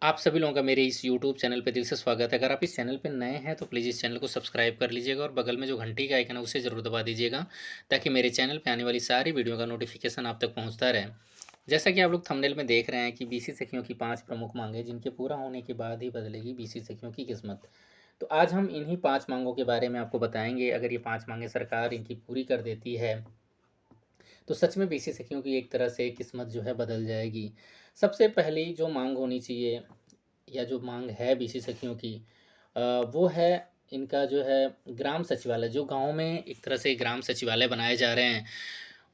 आप सभी लोगों का मेरे इस यूट्यूब चैनल पे दिल से स्वागत है। अगर आप इस चैनल पे नए हैं तो प्लीज़ इस चैनल को सब्सक्राइब कर लीजिएगा और बगल में जो घंटी का आइकन है उसे ज़रूर दबा दीजिएगा, ताकि मेरे चैनल पे आने वाली सारी वीडियो का नोटिफिकेशन आप तक पहुंचता रहे। जैसा कि आप लोग थंबनेल में देख रहे हैं कि बीसी सखियों की 5 प्रमुख मांगें जिनके पूरा होने के बाद ही बदलेगी बीसी सखियों की किस्मत। तो आज हम इन्हीं 5 मांगों के बारे में आपको बताएँगे। अगर ये 5 मांगें सरकार इनकी पूरी कर देती है तो सच में बीसी सखियों की एक तरह से किस्मत जो है बदल जाएगी। सबसे पहली जो माँग होनी चाहिए या जो माँग है बीसी सखियों की, अ, वो है इनका जो है ग्राम सचिवालय। जो गाँव में एक तरह से ग्राम सचिवालय बनाए जा रहे हैं,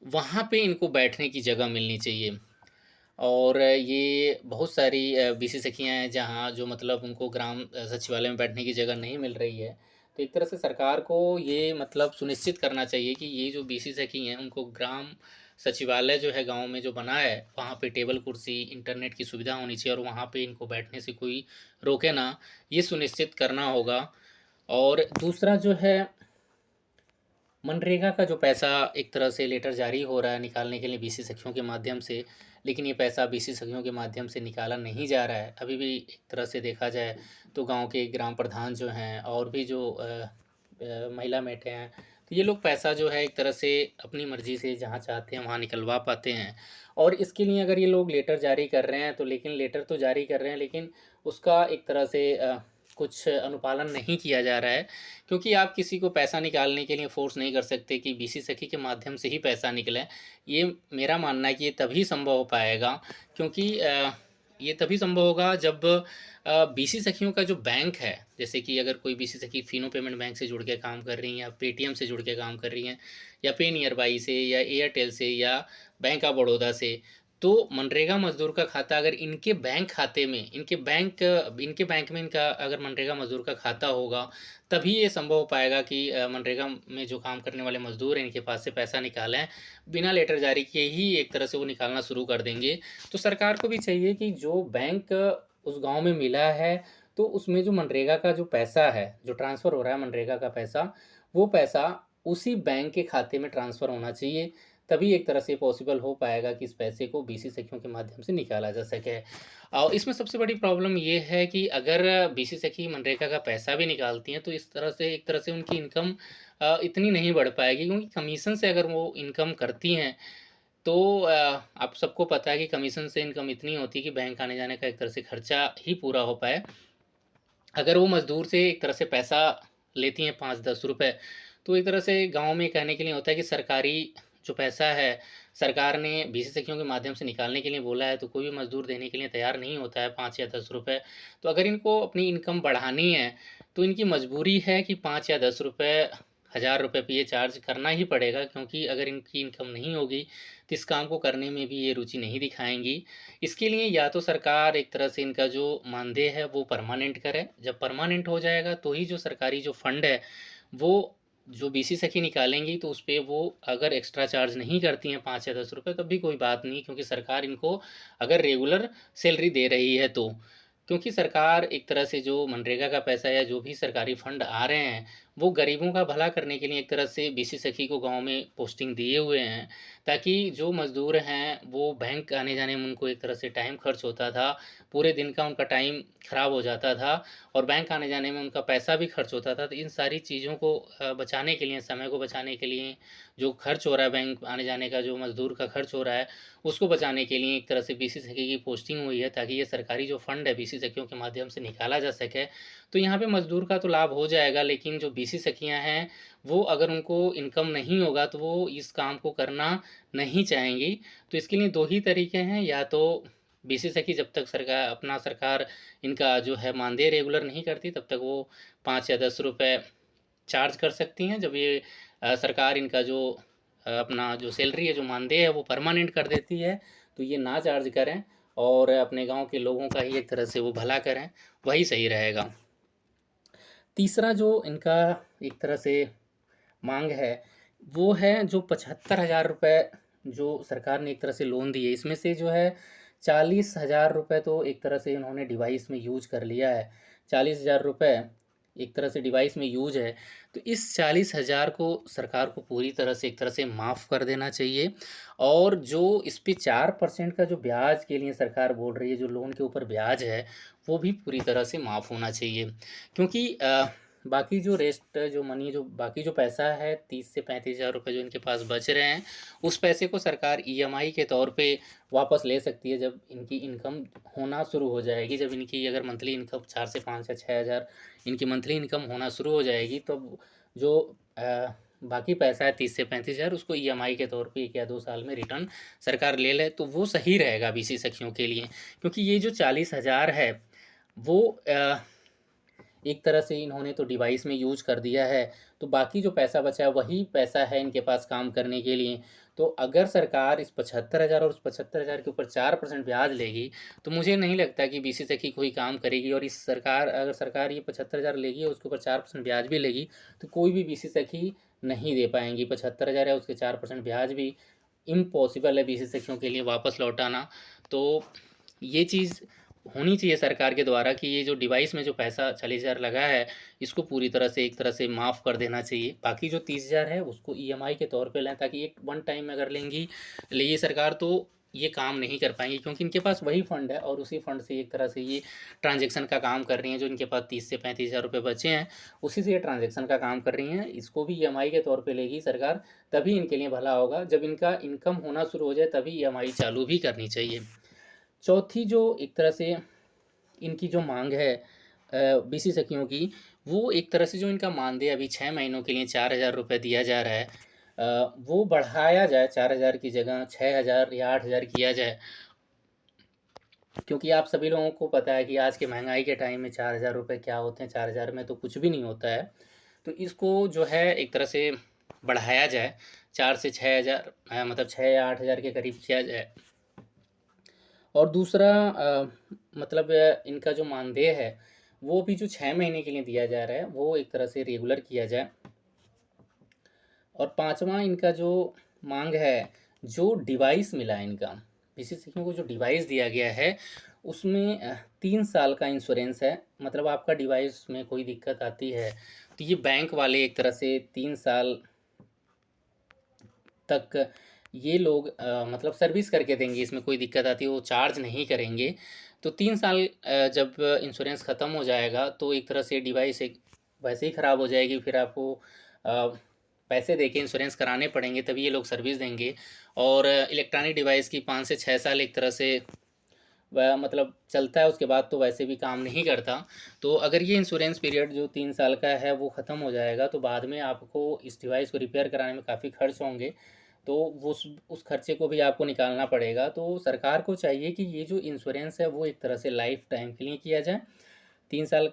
वहाँ पे इनको बैठने की जगह मिलनी चाहिए। और ये बहुत सारी बीसी सखियाँ हैं जहाँ जो मतलब उनको ग्राम सचिवालय में बैठने की जगह नहीं मिल रही है। तो एक तरह से सरकार को ये मतलब सुनिश्चित करना चाहिए कि ये जो बीसी सखी हैं उनको ग्राम सचिवालय जो है गाँव में जो बना है, वहाँ पे टेबल कुर्सी, इंटरनेट की सुविधा होनी चाहिए और वहाँ पे इनको बैठने से कोई रोके ना, ये सुनिश्चित करना होगा। और दूसरा जो है मनरेगा का जो पैसा एक तरह से लेटर जारी हो रहा है निकालने के लिए बीसी सखियों के माध्यम से, लेकिन ये पैसा बीसी सखियों के माध्यम से निकाला नहीं जा रहा है। अभी भी एक तरह से देखा जाए तो गाँव के ग्राम प्रधान जो हैं और भी जो महिला मेटे हैं, तो ये लोग पैसा जो है एक तरह से अपनी मर्ज़ी से जहाँ चाहते हैं वहाँ निकलवा पाते हैं। और इसके लिए अगर ये लोग लेटर जारी कर रहे हैं तो लेकिन लेटर तो जारी कर रहे हैं, लेकिन उसका एक तरह से कुछ अनुपालन नहीं किया जा रहा है। क्योंकि आप किसी को पैसा निकालने के लिए फ़ोर्स नहीं कर सकते कि बीसी सखी के माध्यम से ही पैसा निकले। ये मेरा मानना है कि ये तभी संभव हो पाएगा, क्योंकि ये तभी संभव होगा जब बीसी सखियों का जो बैंक है, जैसे कि अगर कोई बीसी सखी फिनो पेमेंट बैंक से जुड़ के काम कर रही हैं या पेटीएम से जुड़ के काम कर रही हैं या पे नियर बाई से या एयरटेल से या बैंक ऑफ बड़ौदा से, तो मनरेगा मज़दूर का खाता अगर इनके बैंक में इनका अगर मनरेगा मज़दूर का खाता होगा, तभी ये संभव हो पाएगा कि मनरेगा में जो काम करने वाले मज़दूर हैं, इनके पास से पैसा निकालें। बिना लेटर जारी किए ही एक तरह से वो निकालना शुरू कर देंगे। तो सरकार को भी चाहिए कि जो बैंक उस गाँव में मिला है, तो उसमें जो मनरेगा का जो पैसा है, जो ट्रांसफ़र हो रहा है मनरेगा का पैसा, वो पैसा उसी बैंक के खाते में ट्रांसफ़र होना चाहिए। तभी एक तरह से पॉसिबल हो पाएगा कि इस पैसे को बीसी सखियों के माध्यम से निकाला जा सके। और इसमें सबसे बड़ी प्रॉब्लम ये है कि अगर बीसी सखी मनरेगा का पैसा भी निकालती हैं, तो इस तरह से एक तरह से उनकी इनकम इतनी नहीं बढ़ पाएगी, क्योंकि कमीशन से अगर वो इनकम करती हैं, तो आप सबको पता है कि कमीशन से इनकम इतनी होती है कि बैंक आने-जाने का एक तरह से खर्चा ही पूरा हो पाए। अगर वो मज़दूर से एक तरह से पैसा लेती हैं 5-10 रुपए, तो एक तरह से गाँव में कहने के लिए होता है कि सरकारी जो पैसा है, सरकार ने बीसी सखियों के माध्यम से निकालने के लिए बोला है, तो कोई भी मज़दूर देने के लिए तैयार नहीं होता है 5 या 10 रुपए। तो अगर इनको अपनी इनकम बढ़ानी है, तो इनकी मजबूरी है कि 5 या 10 रुपए, 1000 रुपए पे ये चार्ज करना ही पड़ेगा, क्योंकि अगर इनकी इनकम नहीं होगी, तो इस काम को करने में भी ये रुचि नहीं दिखाएँगी। इसके लिए या तो सरकार एक तरह से इनका जो मानदेय है वो परमानेंट करे। जब परमानेंट हो जाएगा तो ही जो सरकारी जो फंड है, वो जो बीसी सखी निकालेंगी तो उसपे वो अगर एक्स्ट्रा चार्ज नहीं करती हैं 5 या 10 रुपए, तब भी कोई बात नहीं, क्योंकि सरकार इनको अगर रेगुलर सैलरी दे रही है तो। क्योंकि सरकार एक तरह से जो मनरेगा का पैसा या जो भी सरकारी फंड आ रहे हैं, वो गरीबों का भला करने के लिए एक तरह से बीसी सखी को गाँव में पोस्टिंग दिए हुए हैं, ताकि जो मज़दूर हैं वो बैंक आने-जाने में उनको एक तरह से टाइम खर्च होता था, पूरे दिन का उनका टाइम खराब हो जाता था और बैंक आने-जाने में उनका पैसा भी खर्च होता था। तो इन सारी चीज़ों को बचाने के लिए, समय को बचाने के लिए, जो खर्च हो रहा है बैंक आने-जाने का, जो मज़दूर का खर्च हो रहा है, उसको बचाने के लिए एक तरह से बीसी सखी की पोस्टिंग हुई है, ताकि ये सरकारी जो फंड है बीसी सखियों के माध्यम से निकाला जा सके। तो यहाँ पे मज़दूर का तो लाभ हो जाएगा, लेकिन जो बीसी सखियाँ हैं, वो अगर उनको इनकम नहीं होगा तो वो इस काम को करना नहीं चाहेंगी। तो इसके लिए 2 ही तरीके हैं, या तो बीसी सखी जब तक सरकार इनका जो है मानदेय रेगुलर नहीं करती, तब तक वो 5 या 10 रुपए चार्ज कर सकती हैं। जब ये सरकार इनका जो अपना जो सैलरी है, जो मानदेय है, वो परमानेंट कर देती है, तो ये ना चार्ज करें और अपने गाँव के लोगों का ही एक तरह से वो भला करें, वही सही रहेगा। तीसरा जो इनका एक तरह से माँग है, वो है जो 75,000 रुपए जो सरकार ने एक तरह से लोन दिए, इसमें से जो है 40,000 रुपए तो एक तरह से इन्होंने डिवाइस में यूज़ कर लिया है। 40,000 रुपए एक तरह से डिवाइस में यूज़ है, तो इस 40,000 को सरकार को पूरी तरह से एक तरह से माफ़ कर देना चाहिए। और जो इस पे 4% का जो ब्याज के लिए सरकार बोल रही है, जो लोन के ऊपर ब्याज है, वो भी पूरी तरह से माफ़ होना चाहिए। क्योंकि बाकी जो रेस्ट जो मनी जो बाकी जो पैसा है 30 से 35,000 रुपए जो इनके पास बच रहे हैं, उस पैसे को सरकार ईएमआई के तौर पे वापस ले सकती है जब इनकी इनकम होना शुरू हो जाएगी। जब इनकी अगर मंथली इनकम 4 से 5 या 6,000 इनकी मंथली इनकम होना शुरू हो जाएगी, तब जो बाकी पैसा है 30 से 35,000 उसको ईएमआई के तौर पे 1 या 2 साल में रिटर्न सरकार ले ले, तो वो सही रहेगा बीसी सखियों के लिए। क्योंकि ये जो 40,000 है, वो एक तरह से इन्होंने तो डिवाइस में यूज़ कर दिया है, तो बाकी जो पैसा बचा है वही पैसा है इनके पास काम करने के लिए। तो अगर सरकार इस 75,000 और उस 75,000 के ऊपर 4% ब्याज लेगी, तो मुझे नहीं लगता कि बीसी सखी कोई काम करेगी। और इस सरकार अगर सरकार ये 75,000 लेगी और उसके ऊपर 4% ब्याज भी लेगी, तो कोई भी बीसी सखी नहीं दे पाएँगी। 75,000 या उसके 4% ब्याज भी इम्पॉसिबल है बीसी सखियों के लिए वापस लौटाना। तो ये चीज़ होनी चाहिए सरकार के द्वारा कि ये जो डिवाइस में जो पैसा 40,000 लगा है, इसको पूरी तरह से एक तरह से माफ़ कर देना चाहिए। बाकी जो 30,000 है उसको ईएमआई के तौर पे लें, ताकि एक वन टाइम में अगर लेंगी लिए सरकार, तो ये काम नहीं कर पाएँगी। क्योंकि इनके पास वही फ़ंड है और उसी फ़ंड से एक तरह से ये ट्रांज़ैक्शन का काम कर रही हैं। जो इनके पास 30 से 35,000 रुपए बचे हैं, उसी से ये ट्रांज़ैक्शन का काम कर रही हैं। इसको भी ईएमआई के तौर पे लेगी सरकार, तभी इनके लिए भला होगा। जब इनका इनकम होना शुरू हो जाए तभी ईएमआई चालू भी करनी चाहिए। चौथी जो एक तरह से इनकी जो मांग है बीसी सखियों की, वो एक तरह से जो इनका मानदेय अभी 6 महीनों के लिए 4,000 रुपये दिया जा रहा है, वो बढ़ाया जाए, 4,000 की जगह 6,000 या 8,000 किया जाए। क्योंकि आप सभी लोगों को पता है कि आज के महंगाई के टाइम में 4,000 रुपये क्या होते हैं, 4,000 में तो कुछ भी नहीं होता है। तो इसको जो है एक तरह से बढ़ाया जाए, 4 से 6,000 मतलब 6 या 8,000 के करीब किया जाए। और दूसरा मतलब इनका जो मानदेय है, वो भी जो 6 महीने के लिए दिया जा रहा है, वो एक तरह से रेगुलर किया जाए। और पाँचवा इनका जो मांग है, जो डिवाइस मिला है इनका, बीसी सखियों को जो डिवाइस दिया गया है, उसमें 3 साल का इंश्योरेंस है। मतलब आपका डिवाइस में कोई दिक्कत आती है, तो ये बैंक वाले एक तरह से 3 साल तक ये लोग मतलब सर्विस करके देंगे। इसमें कोई दिक्कत आती है वो चार्ज नहीं करेंगे। तो 3 साल जब इंश्योरेंस ख़त्म हो जाएगा, तो एक तरह से डिवाइस एक वैसे ही ख़राब हो जाएगी, फिर आपको पैसे देके इंश्योरेंस कराने पड़ेंगे, तभी ये लोग सर्विस देंगे। और इलेक्ट्रॉनिक डिवाइस की 5 से 6 साल एक तरह से वह मतलब चलता है, उसके बाद तो वैसे भी काम नहीं करता। तो अगर ये इंश्योरेंस पीरियड जो 3 साल का है वो ख़त्म हो जाएगा, तो बाद में आपको इस डिवाइस को रिपेयर कराने में काफ़ी खर्च होंगे। तो वो उस खर्चे को भी आपको निकालना पड़ेगा। तो सरकार को चाहिए कि ये जो इंश्योरेंस है वो एक तरह से लाइफ़ टाइम के लिए किया जाए। 3 साल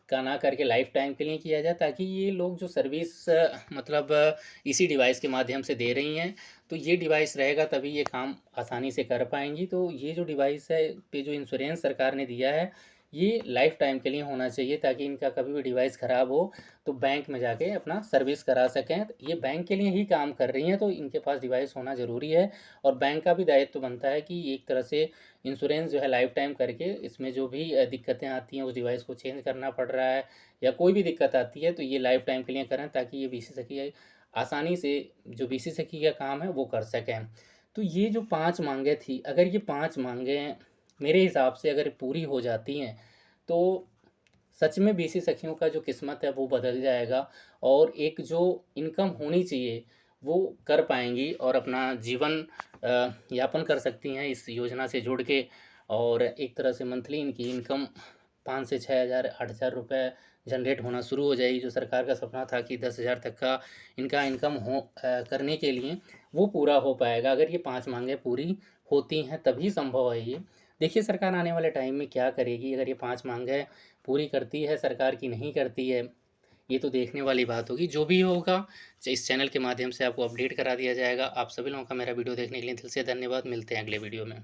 का ना करके लाइफ़ टाइम के लिए किया जाए, ताकि ये लोग जो सर्विस मतलब इसी डिवाइस के माध्यम से दे रही हैं, तो ये डिवाइस रहेगा तभी ये काम आसानी से कर पाएँगी। तो ये जो डिवाइस है पे जो इंश्योरेंस सरकार ने दिया है, ये लाइफ़ टाइम के लिए होना चाहिए, ताकि इनका कभी भी डिवाइस ख़राब हो तो बैंक में जाके अपना सर्विस करा सकें। ये बैंक के लिए ही काम कर रही हैं, तो इनके पास डिवाइस होना ज़रूरी है। और बैंक का भी दायित्व बनता है कि एक तरह से इंश्योरेंस जो है लाइफ़ टाइम करके, इसमें जो भी दिक्कतें आती हैं, उस डिवाइस को चेंज करना पड़ रहा है या कोई भी दिक्कत आती है, तो ये लाइफ़ टाइम के लिए करें, ताकि ये बीसी सखी आसानी से जो बीसी सखी का काम है वो कर सकें। तो ये जो 5 माँगें थी, अगर ये 5 माँगें मेरे हिसाब से अगर पूरी हो जाती हैं, तो सच में बीसी सखियों का जो किस्मत है वो बदल जाएगा। और एक जो इनकम होनी चाहिए वो कर पाएँगी और अपना जीवन यापन कर सकती हैं इस योजना से जुड़ के। और एक तरह से मंथली इनकी इनकम 5 से 6,000 8,000 रुपए जनरेट होना शुरू हो जाएगी। जो सरकार का सपना था कि 10,000 तक का इनका इनकम हो करने के लिए, वो पूरा हो पाएगा। अगर ये 5 माँगें पूरी होती हैं तभी संभव है ये। देखिए सरकार आने वाले टाइम में क्या करेगी, अगर ये 5 माँगें पूरी करती है सरकार की नहीं करती है, ये तो देखने वाली बात होगी। जो भी होगा इस चैनल के माध्यम से आपको अपडेट करा दिया जाएगा। आप सभी लोगों का मेरा वीडियो देखने के लिए दिल से धन्यवाद। मिलते हैं अगले वीडियो में।